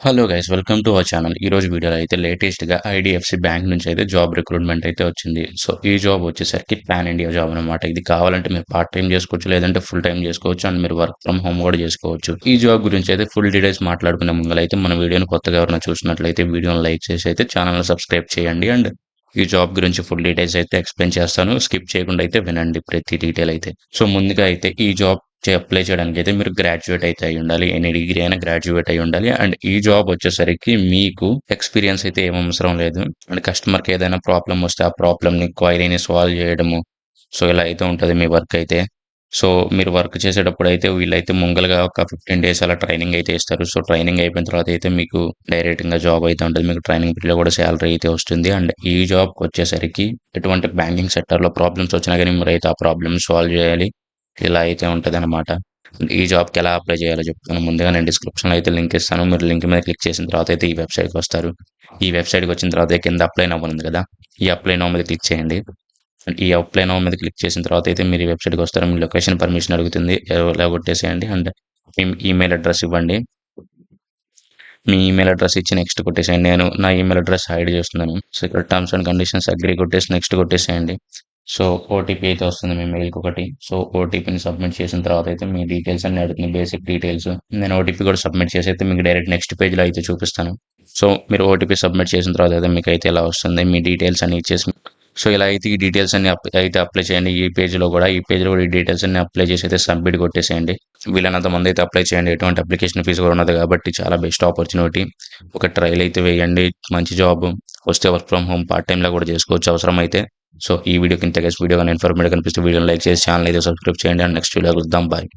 Hello guys welcome to our channel. ఈ రోజు వీడియోలో అయితే లేటెస్ట్‌గా ఐడీఎఫ్‌సి బ్యాంక్ నుంచి అయితే జాబ్ రిక్రూట్‌మెంట్ అయితే వచ్చింది. సో, ఈ జాబ్ వచ్చేసరికి పాన్ ఇండియా జాబ్ అనమాట. ఇది కావాలంటే మీరు పార్ట్ టైమ్ చేసుకోవచ్చు. లేదంటే ఫుల్ టైమ్ చేసుకోవచ్చు. అండ్ మీరు వర్క్ ఫ్రమ్ హోమ్ కూడా చేసుకోవచ్చు. ఈ జాబ్ గురించి అయితే ఫుల్ డీటెయిల్స్ మాట్లాడుకునే ముందలైతే మన వీడియోని కొత్తగా ఎవరైనా చూసినట్లయితే వీడియోని లైక్ చేసి అయితే ఛానల్‌ని సబ్స్క్రైబ్ చేయండి. అండ్ ఈ జాబ్ గురించి ఫుల్ డీటెయిల్స్ అయితే ఎక్స్‌ప్లెయిన్ చేస్తాను. స్కిప్ చేయకుండా అయితే వినండి ప్రతి డీటెయిల్ అయితే. సో, ముందుగా అయితే ఈ జాబ్ అప్లై చేయడానికైతే మీరు గ్రాడ్యుయేట్ అయితే అయ్యుండాలి. ఎనీ డిగ్రీ అయినా గ్రాడ్యుయేట్ అయ్యుండాలి. అండ్ ఈ జాబ్ వచ్చేసరికి మీకు ఎక్స్‌పీరియన్స్ అయితే ఏం అవసరం లేదు. అండ్ కస్టమర్‌కి ఏదైనా ప్రాబ్లమ్ వస్తే ఆ ప్రాబ్లమ్‌ని క్వైరీని సాల్వ్ చేయడము. సో, ఇలా అయితే ఉంటది మీ వర్క్ అయితే. సో, మీరు వర్క్ చేసేటప్పుడైతే వీళ్ళైతే ముంగలగా ఒక 15 డేస్ అలా ట్రైనింగ్ అయితే ఇస్తారు. సో, ట్రైనింగ్ అయిపోయిన తర్వాత అయితే మీకు డైరెక్ట్‌గా జాబ్ అయితే ఉంటది. మీకు ట్రైనింగ్ పీరియడ్‌లో కూడా సాలరీ అయితే వస్తుంది. అండ్ ఈ జాబ్‌కొచ్చేసరికి ఎటువంటి బ్యాంకింగ్ సెక్టార్‌లో ప్రాబ్లమ్స్ వచ్చినా గానీ మీరైతే ఆ ప్రాబ్లమ్స్ సాల్వ్ చేయాలి. ఇలా అయితే ఉంటదనమాట. ఈ జాబ్‌కి ఎలా అప్లై చేయాలో చెప్తాను. ముందుగా నేను డిస్క్రిప్షన్‌లో అయితే లింక్ ఇస్తాను. మీరు లింక్ మీద క్లిక్ చేసిన తర్వాత అయితే ఈ వెబ్‌సైట్‌కొస్తారు. ఈ వెబ్‌సైట్‌కొచ్చిన తర్వాత కింద అప్లై నౌ అని ఉంది కదా! ఈ అప్లై నౌ మీద క్లిక్ చేయండి. ఈ అప్లై నౌ మీద క్లిక్ చేసిన తర్వాత అయితే మీరు ఈ వెబ్‌సైట్‌కొస్తారు. మీ లొకేషన్ పర్మిషన్ అడుగుతుంది. ఇలా కొట్టేసేయండి. అండ్ మీ ఈమెయిల్ అడ్రెస్ ఇవ్వండి. మీ ఈమెయిల్ అడ్రెస్ ఇచ్చి నెక్స్ట్ కొట్టేసేయండి. నేను నా ఈమెయిల్ అడ్రెస్ హైడ్ చేస్తున్నాను. సో, ఇక్కడ టర్మ్స్ అండ్ కండిషన్స్ అగ్రీ కొట్టేసి నెక్స్ట్ కొట్టేసేయండి. సో, ఓటీపీ అయితే వస్తుంది మీ మెయిల్‌కి ఒకటి. సో, ఓటీపీని సబ్మిట్ చేసిన తర్వాత అయితే మీ డీటెయిల్స్ అన్నీ అడుగుతుంది. Basic details. నేను ఓటీపీ కూడా సబ్మిట్ చేసి అయితే మీకు డైరెక్ట్ నెక్స్ట్ పేజ్‌లో అయితే చూపిస్తాను. సో, మీరు ఓటీపీ సబ్మిట్ చేసిన తర్వాత అయితే మీకైతే ఇలా వస్తుంది. మీ డీటెయిల్స్ అన్నీ ఇచ్చేసి సో, ఇలా అయితే ఈ డీటెయిల్స్ అన్నీ అయితే అప్లై చేయండి. ఈ పేజ్‌లో కూడా ఈ డీటెయిల్స్ అన్నీ అప్లై చేసి అయితే సబ్మిట్ కొట్టేసేయండి. వీలైనంత మంది అయితే అప్లై చేయండి. ఎటువంటి అప్లికేషన్ ఫీజు కూడా ఉండదు కాబట్టి చాలా బెస్ట్ ఆపర్చునిటీ. ఒక ట్రైల్ అయితే వేయండి. మంచి జాబ్ వస్తే వర్క్ ఫ్రమ్ హోమ్ పార్ట్ టైమ్‌లా కూడా చేసుకోవచ్చు అవసరమైతే. సో, ఈ వీడియో కింద గైస్ వీడియో గాని ఇన్ఫర్మేటివ్ కనిపిస్తే వీడియోని లైక్ చేసి ఛానల్ అయితే సబ్స్క్రైబ్ చేయండి. అండ్ నెక్స్ట్ వీడియోలో కలుద్దాం. బాయ్.